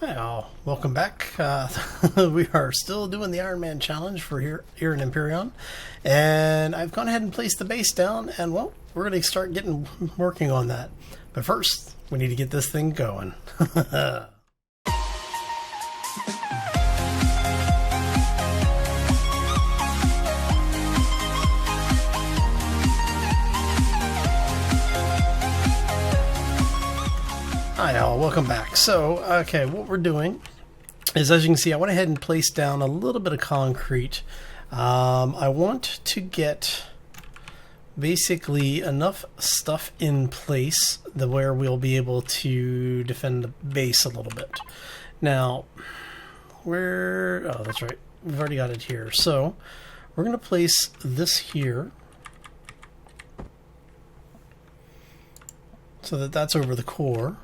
Hi all, welcome back. We are still doing the Ironman challenge for here in Empyrion, and I've gone ahead and placed the base down, and well, we're going to start working on that. But first, we need to get this thing going. Hi all, welcome back. So, okay, what we're doing is, as you can see, I went ahead and placed down a little bit of concrete. I want to get basically enough stuff in place where we'll be able to defend the base a little bit. Now, oh, that's right, we've already got it here. So, we're going to place this here so that that's over the core.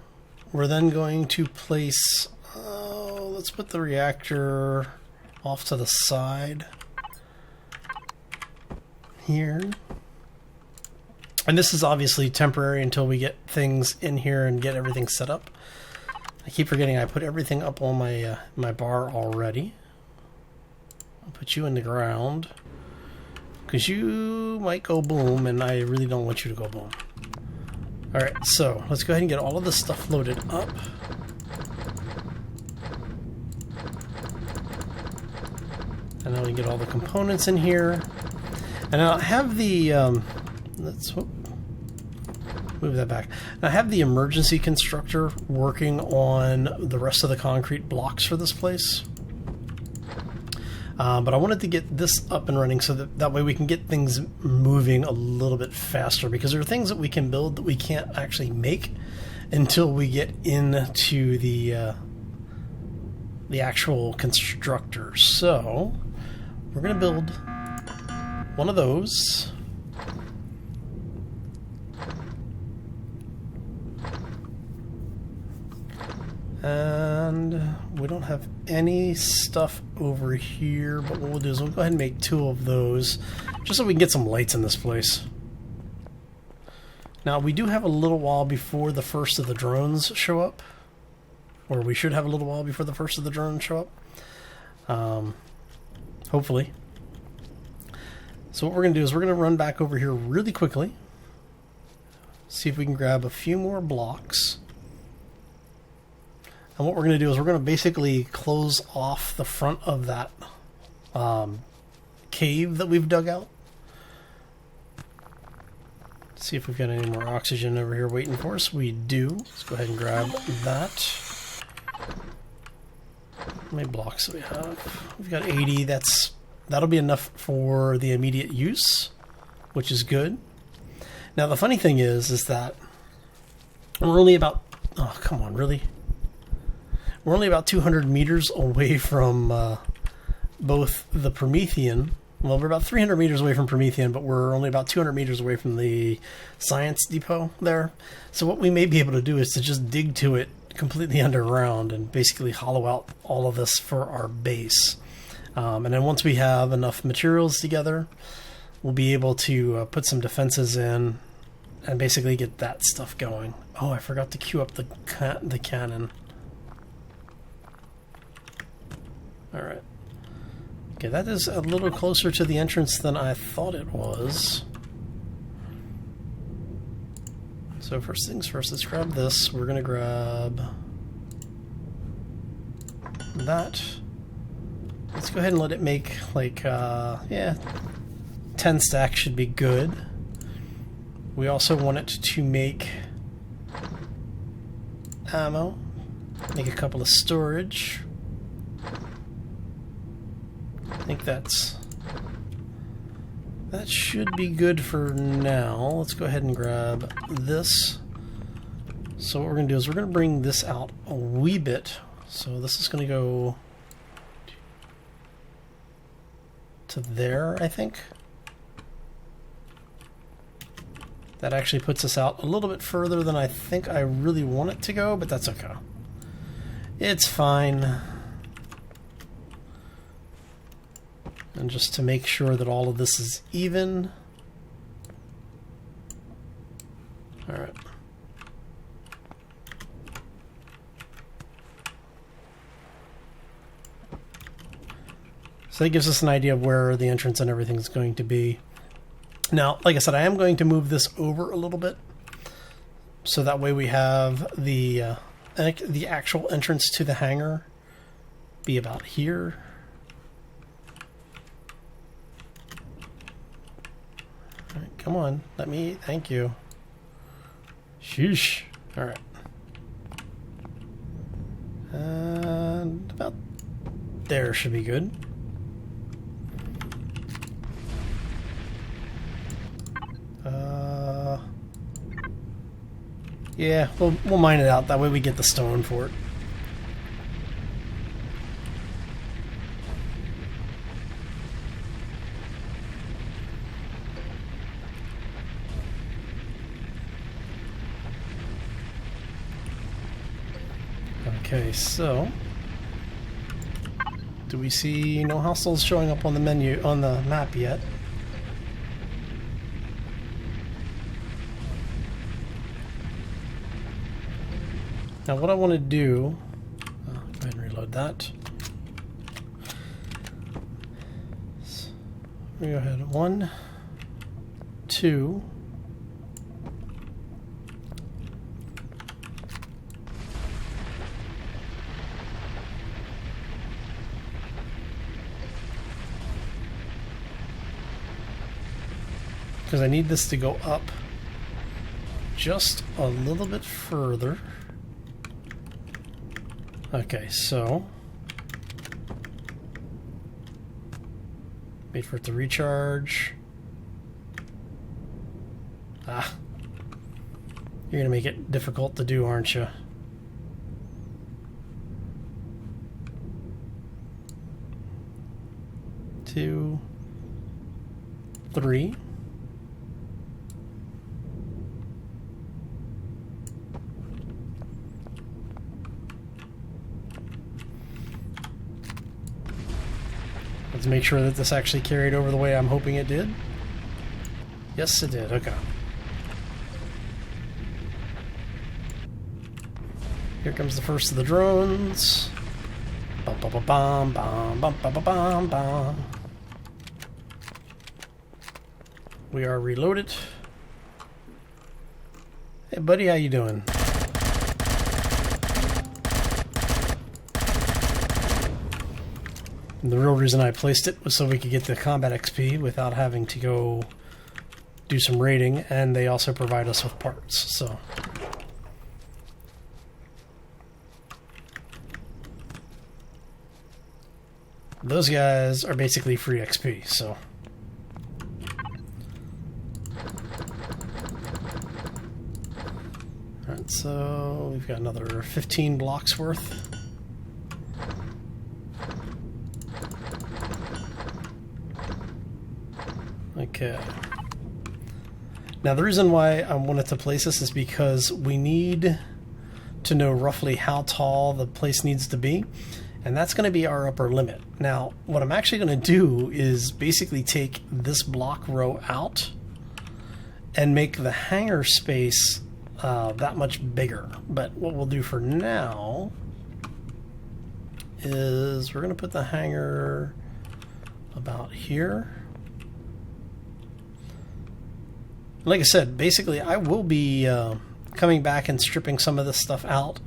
We're then going to place, let's put the reactor off to the side here. And this is obviously temporary until we get things in here and get everything set up. I keep forgetting I put everything up on my my bar already. I'll put you in the ground because you might go boom, and I really don't want you to go boom. Alright, so let's go ahead and get all of this stuff loaded up. And now we get all the components in here. And I'll have the, let's move that back. I have the emergency constructor working on the rest of the concrete blocks for this place. But I wanted to get this up and running so that way we can get things moving a little bit faster, because there are things that we can build that we can't actually make until we get into the actual constructor. So we're going to build one of those. And we don't have any stuff over here, but what we'll do is we'll go ahead and make two of those just so we can get some lights in this place. Now, we do have a little while before the first of the drones show up, or we should have a little while before the first of the drones show up, hopefully. So what we're going to do is we're going to run back over here really quickly, see if we can grab a few more blocks. And what we're going to do is we're going to basically close off the front of that cave that we've dug out. See if we've got any more oxygen over here waiting for us. We do. Let's go ahead and grab that. How many blocks do we have? We've got 80. That'll be enough for the immediate use, which is good. Now the funny thing is that we're only about... Oh, come on, really? We're only about 200 meters away from both the Promethean. Well, we're about 300 meters away from Promethean, but we're only about 200 meters away from the science depot there. So what we may be able to do is to just dig to it completely underground and basically hollow out all of this for our base. And then once we have enough materials together, we'll be able to put some defenses in and basically get that stuff going. Oh, I forgot to queue up the cannon. Alright. Okay, that is a little closer to the entrance than I thought it was. So first things first, let's grab this. We're going to grab that. Let's go ahead and let it make, like, 10 stacks should be good. We also want it to make ammo. Make a couple of storage. I think that should be good for now. Let's go ahead and grab this. So what we're going to do is we're going to bring this out a wee bit. So this is going to go to there, I think. That actually puts us out a little bit further than I think I really want it to go, but that's okay. It's fine. And just to make sure that all of this is even. Alright. So that gives us an idea of where the entrance and everything is going to be. Now, like I said, I am going to move this over a little bit, so that way we have the actual entrance to the hangar be about here. All right, come on, let me, thank you. Sheesh. All right. And about there should be good. Yeah, we'll mine it out. That way we get the stone for it. Okay, so do we see no hostiles showing up on the menu on the map yet? Now what I want to do, go ahead and reload that. So, go ahead, 1, 2. Because I need this to go up just a little bit further. Okay, so wait for it to recharge. Ah, you're gonna make it difficult to do, aren't you? Two, 3. Let's make sure that this actually carried over the way I'm hoping it did. Yes, it did. Okay. Here comes the first of the drones. Bum, bum, bum, bum, bum, bum, bum, bum, bum. We are reloaded. Hey, buddy, how you doing? The real reason I placed it was so we could get the combat XP without having to go do some raiding, and they also provide us with parts, so. Those guys are basically free XP, so. Alright, so we've got another 15 blocks worth. Okay. Now the reason why I wanted to place this is because we need to know roughly how tall the place needs to be, and that's going to be our upper limit. Now what I'm actually going to do is basically take this block row out and make the hangar space that much bigger. But what we'll do for now is we're going to put the hangar about here. Like I said, basically I will be coming back and stripping some of this stuff out,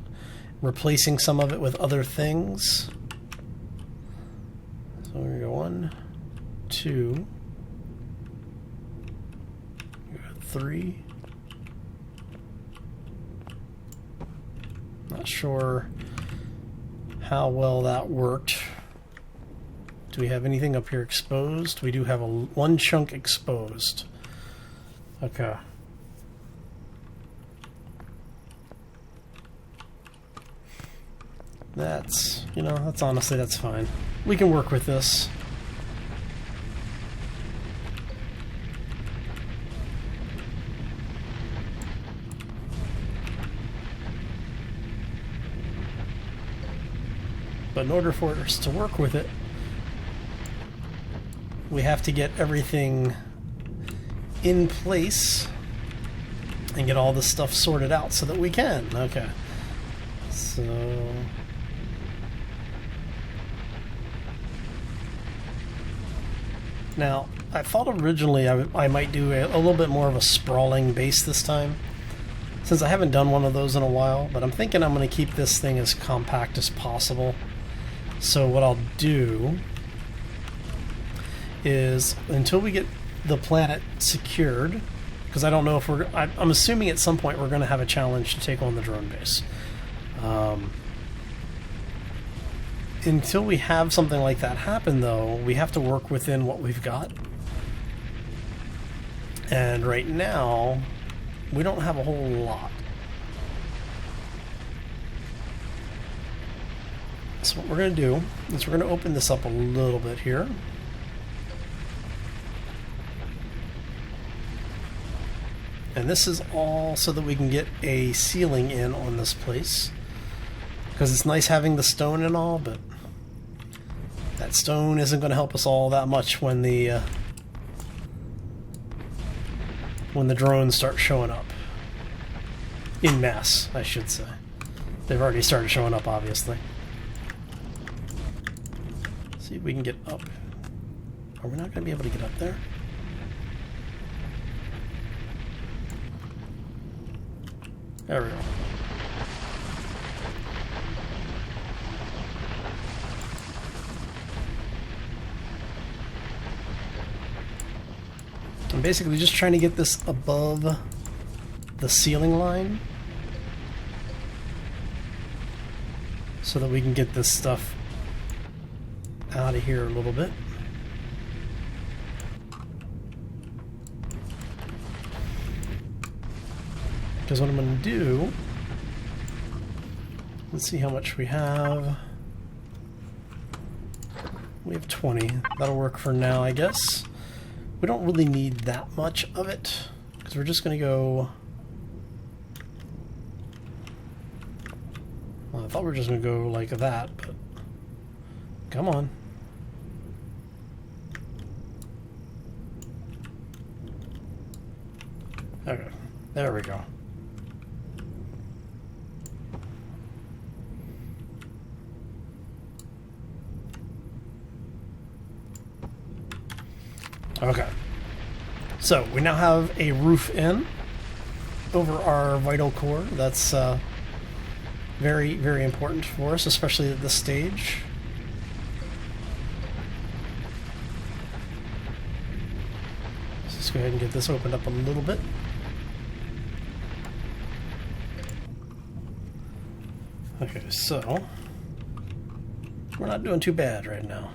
replacing some of it with other things. So we're going to go 1, 2, 3. Not sure how well that worked. Do we have anything up here exposed? We do have one chunk exposed. Okay. That's, you know, that's honestly, that's fine. We can work with this. But in order for us to work with it, we have to get everything in place and get all this stuff sorted out so that we can. Okay. So Now, I thought originally I might do a little bit more of a sprawling base this time, since I haven't done one of those in a while, but I'm thinking I'm going to keep this thing as compact as possible. So what I'll do is, until we get the planet secured, because I don't know if I'm assuming at some point we're going to have a challenge to take on the drone base. Until we have something like that happen, though, we have to work within what we've got. And right now, we don't have a whole lot. So what we're going to do is we're going to open this up a little bit here. And this is all so that we can get a ceiling in on this place. Because it's nice having the stone and all, but that stone isn't going to help us all that much when the drones start showing up. In mass, I should say. They've already started showing up, obviously. Let's see if we can get up. Are we not going to be able to get up there? There we go. I'm basically just trying to get this above the ceiling line so that we can get this stuff out of here a little bit. Because what I'm going to do, let's see how much we have. We have 20. That'll work for now, I guess. We don't really need that much of it, because we're just going to go... Well, I thought we were just going to go like that, but... Come on. Okay, there we go. Okay, so we now have a roof in over our vital core. That's very, very important for us, especially at this stage. Let's just go ahead and get this opened up a little bit. Okay, so we're not doing too bad right now.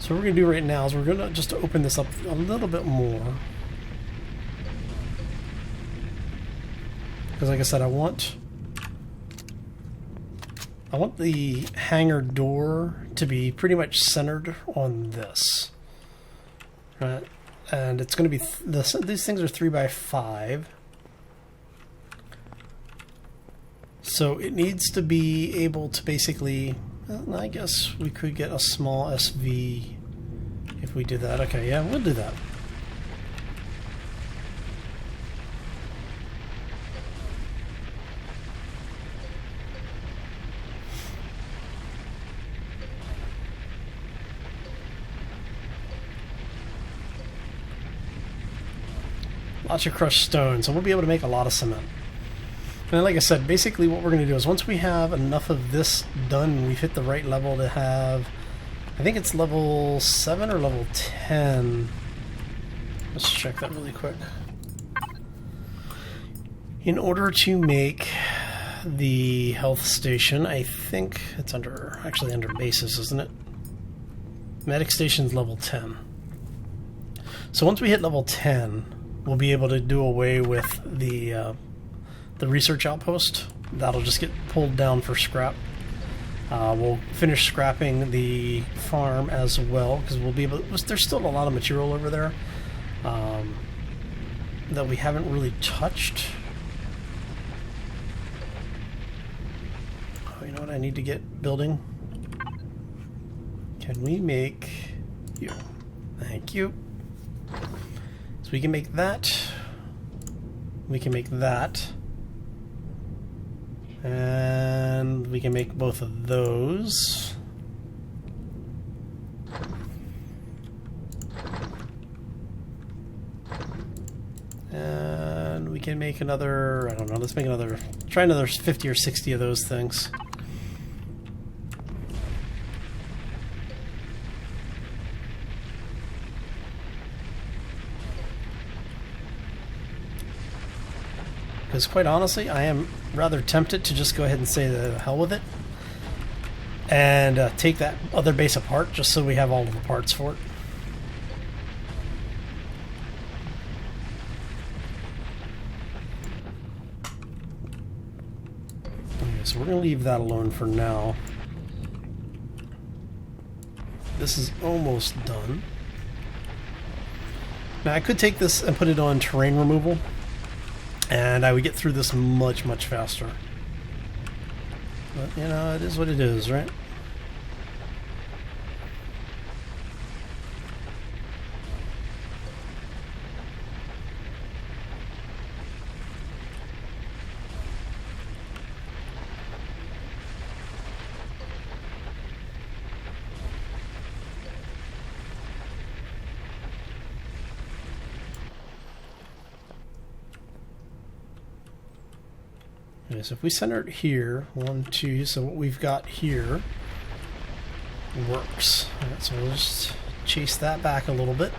So what we're going to do right now is we're going to just open this up a little bit more. Because like I said, I want the hangar door to be pretty much centered on this. Right? And it's going to be, these things are 3x5. So it needs to be able to basically... Well, I guess we could get a small SV if we do that. Okay, yeah, we'll do that. Lots of crushed stone, so we'll be able to make a lot of cement. And like I said, basically what we're going to do is once we have enough of this done, we've hit the right level to have, I think it's level 7 or level 10. Let's check that really quick. In order to make the health station, I think it's actually under bases, isn't it? Medic station's level 10. So once we hit level 10, we'll be able to do away with the research outpost. That'll just get pulled down for scrap. We'll finish scrapping the farm as well, because we'll be able to, there's still a lot of material over there that we haven't really touched. Oh, you know what I need to get building? Can we make you? Thank you. So we can make that. We can make that. And we can make both of those. And we can make another, I don't know, let's make another, try another 50 or 60 of those things. Because quite honestly, I am rather tempted to just go ahead and say the hell with it. And take that other base apart just so we have all of the parts for it. Okay, so we're going to leave that alone for now. This is almost done. Now I could take this and put it on terrain removal. And I would get through this much, much faster. But, you know, it is what it is, right? Okay, so if we center it here, 1, 2, so what we've got here works. Alright, so we'll just chase that back a little bit.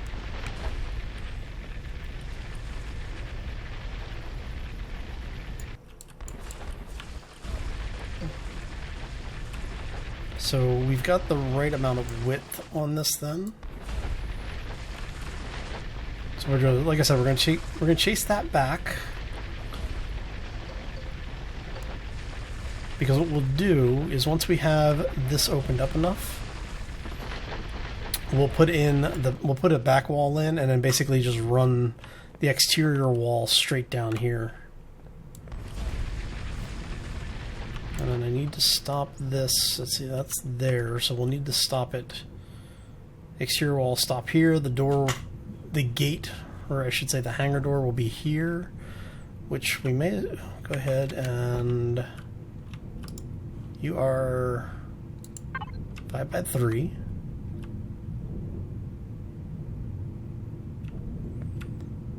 So we've got the right amount of width on this then. So we're gonna, like I said, we're gonna chase that back. Because what we'll do is once we have this opened up enough, we'll put a back wall in and then basically just run the exterior wall straight down here. And then I need to stop this. Let's see, that's there, so we'll need to stop it. Exterior wall stop here. The door, the gate, or I should say the hangar door will be here, which we may go ahead and. You are 5x3.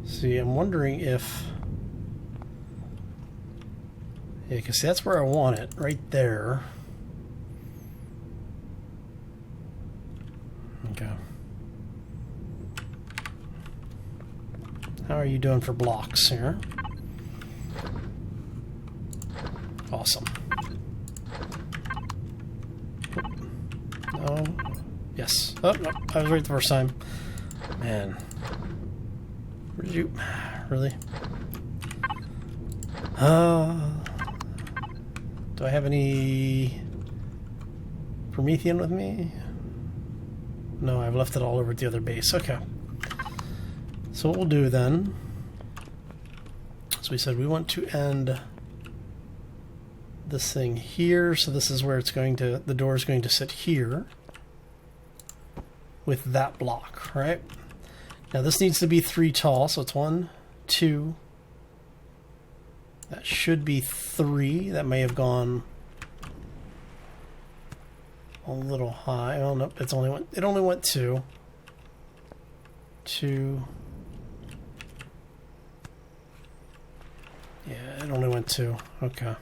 See, I'm wondering if... Yeah, because that's where I want it, right there. Okay. How are you doing for blocks here? Awesome. Oh, yes. Oh, no, I was right the first time. Man. Where did you... Really? Do I have any... Promethean with me? No, I've left it all over at the other base. Okay. So what we'll do then... So we said we want to end... this thing here, so this is where it's going to, the door is going to sit here with that block, right? Now this needs to be 3 tall, so it's 1, 2, that should be 3, that may have gone a little high. Oh nope, it only went 2. 2. Yeah, it only went 2. Okay.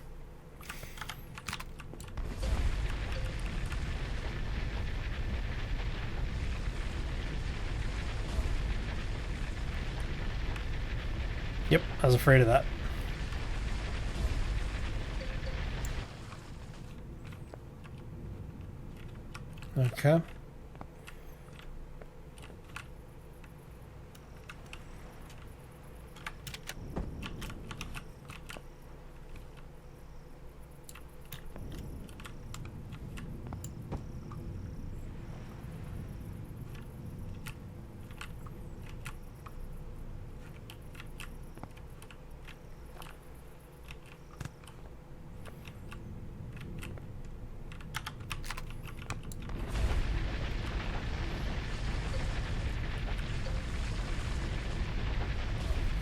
Yep, I was afraid of that. Okay.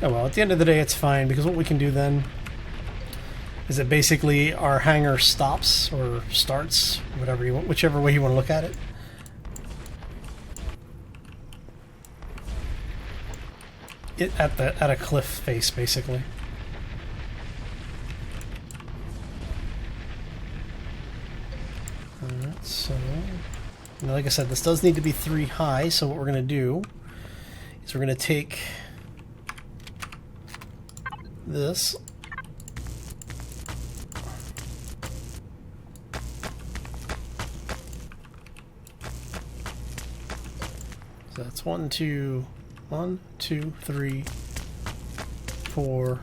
Oh well, at the end of the day it's fine, because what we can do then is that basically our hangar stops or starts, whatever you want, whichever way you want to look at it. At a cliff face, basically. Alright, so now, like I said, this does need to be 3 high, so what we're gonna do is we're gonna take this. So that's 1, 2, 3, 4,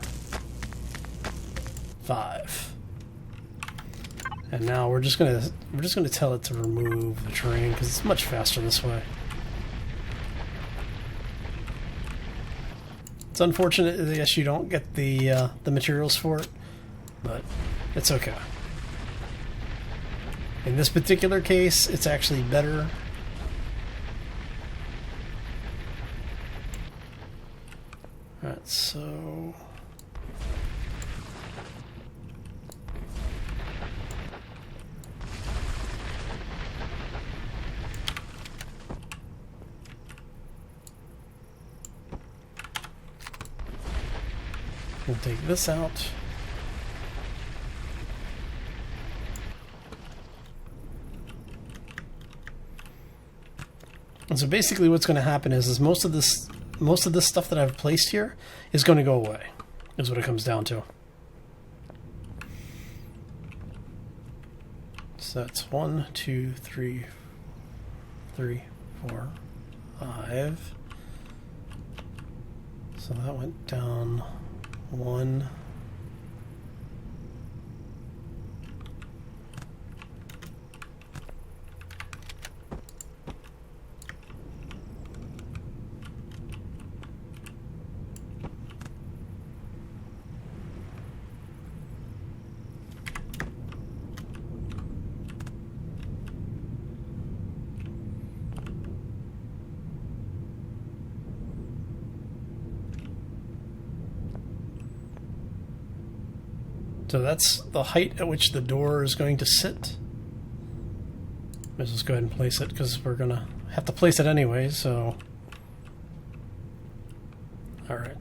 5. And now we're just gonna tell it to remove the terrain, because it's much faster this way. It's unfortunate that yes, you don't get the materials for it, but it's okay. In this particular case, it's actually better. Alright, so we'll take this out. And so basically what's going to happen is most of this stuff that I've placed here is going to go away, is what it comes down to. So that's 1, 2, 3, 4, 5. So that went down 1. So that's the height at which the door is going to sit. Let's just go ahead and place it, because we're going to have to place it anyway, so... Alright.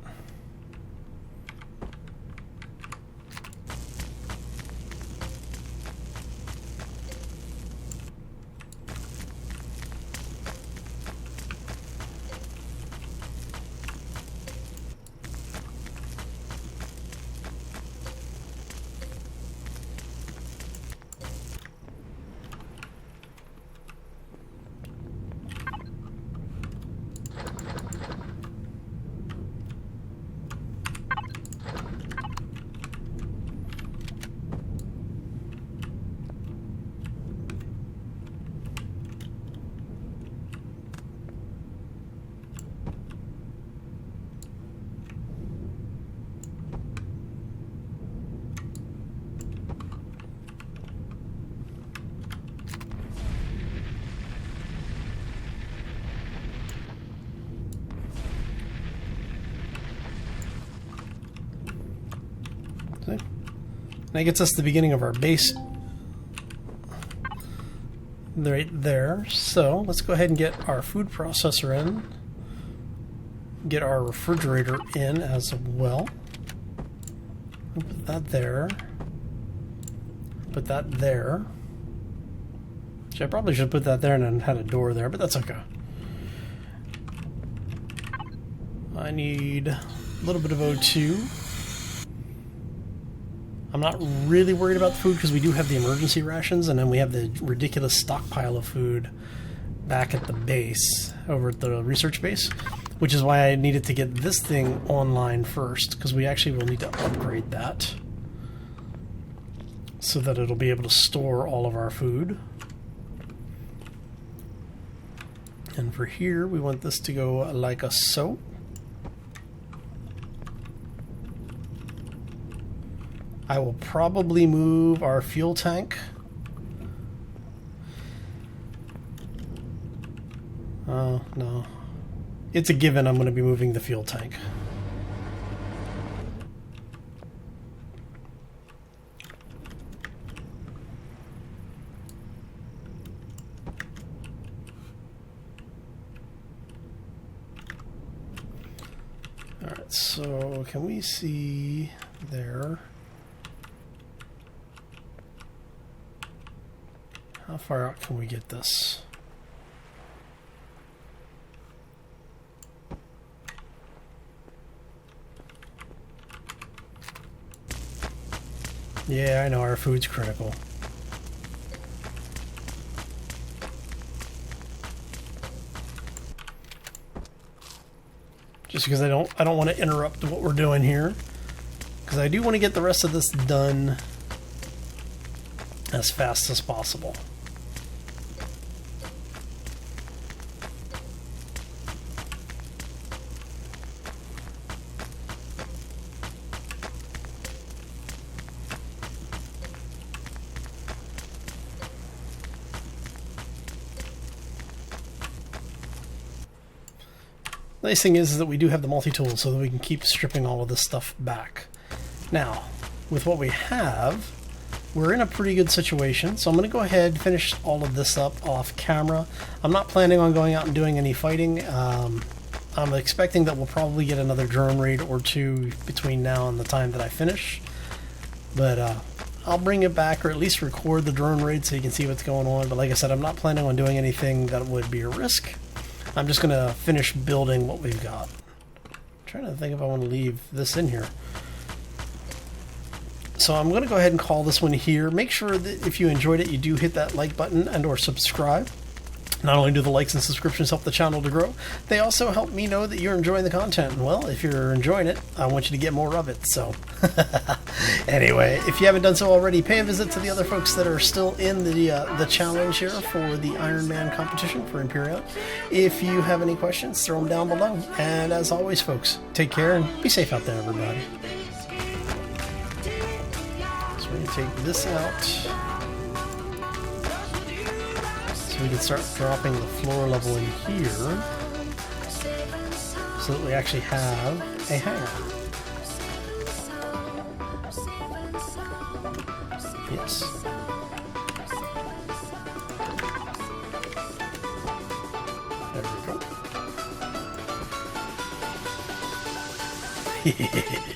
That gets us to the beginning of our base right there. So let's go ahead and get our food processor in. Get our refrigerator in as well. Put that there. Put that there. Which I probably should put that there and then had a door there, but that's okay. I need a little bit of O2. I'm not really worried about the food because we do have the emergency rations, and then we have the ridiculous stockpile of food back at the base, over at the research base, which is why I needed to get this thing online first, because we actually will need to upgrade that so that it'll be able to store all of our food. And for here, we want this to go like a so. I will probably move our fuel tank. Oh, no. It's a given I'm going to be moving the fuel tank. Alright, so can we see there? How far out can we get this? Yeah, I know, our food's critical. Just because I don't want to interrupt what we're doing here. Because I do want to get the rest of this done as fast as possible. The nice thing is that we do have the multi-tool so that we can keep stripping all of this stuff back. Now, with what we have, we're in a pretty good situation, so I'm going to go ahead and finish all of this up off camera. I'm not planning on going out and doing any fighting. I'm expecting that we'll probably get another drone raid or two between now and the time that I finish. But I'll bring it back, or at least record the drone raid so you can see what's going on. But like I said, I'm not planning on doing anything that would be a risk. I'm just going to finish building what we've got. I'm trying to think if I want to leave this in here. So I'm going to go ahead and call this one here. Make sure that if you enjoyed it, you do hit that like button and or subscribe. Not only do the likes and subscriptions help the channel to grow, they also help me know that you're enjoying the content. And well, if you're enjoying it, I want you to get more of it. So anyway, if you haven't done so already, pay a visit to the other folks that are still in the challenge here for the Ironman competition for Empyrion. If you have any questions, throw them down below. And as always, folks, take care and be safe out there, everybody. So we're going to take this out. So we can start dropping the floor level in here so that we actually have a hangar. Yes. There we go.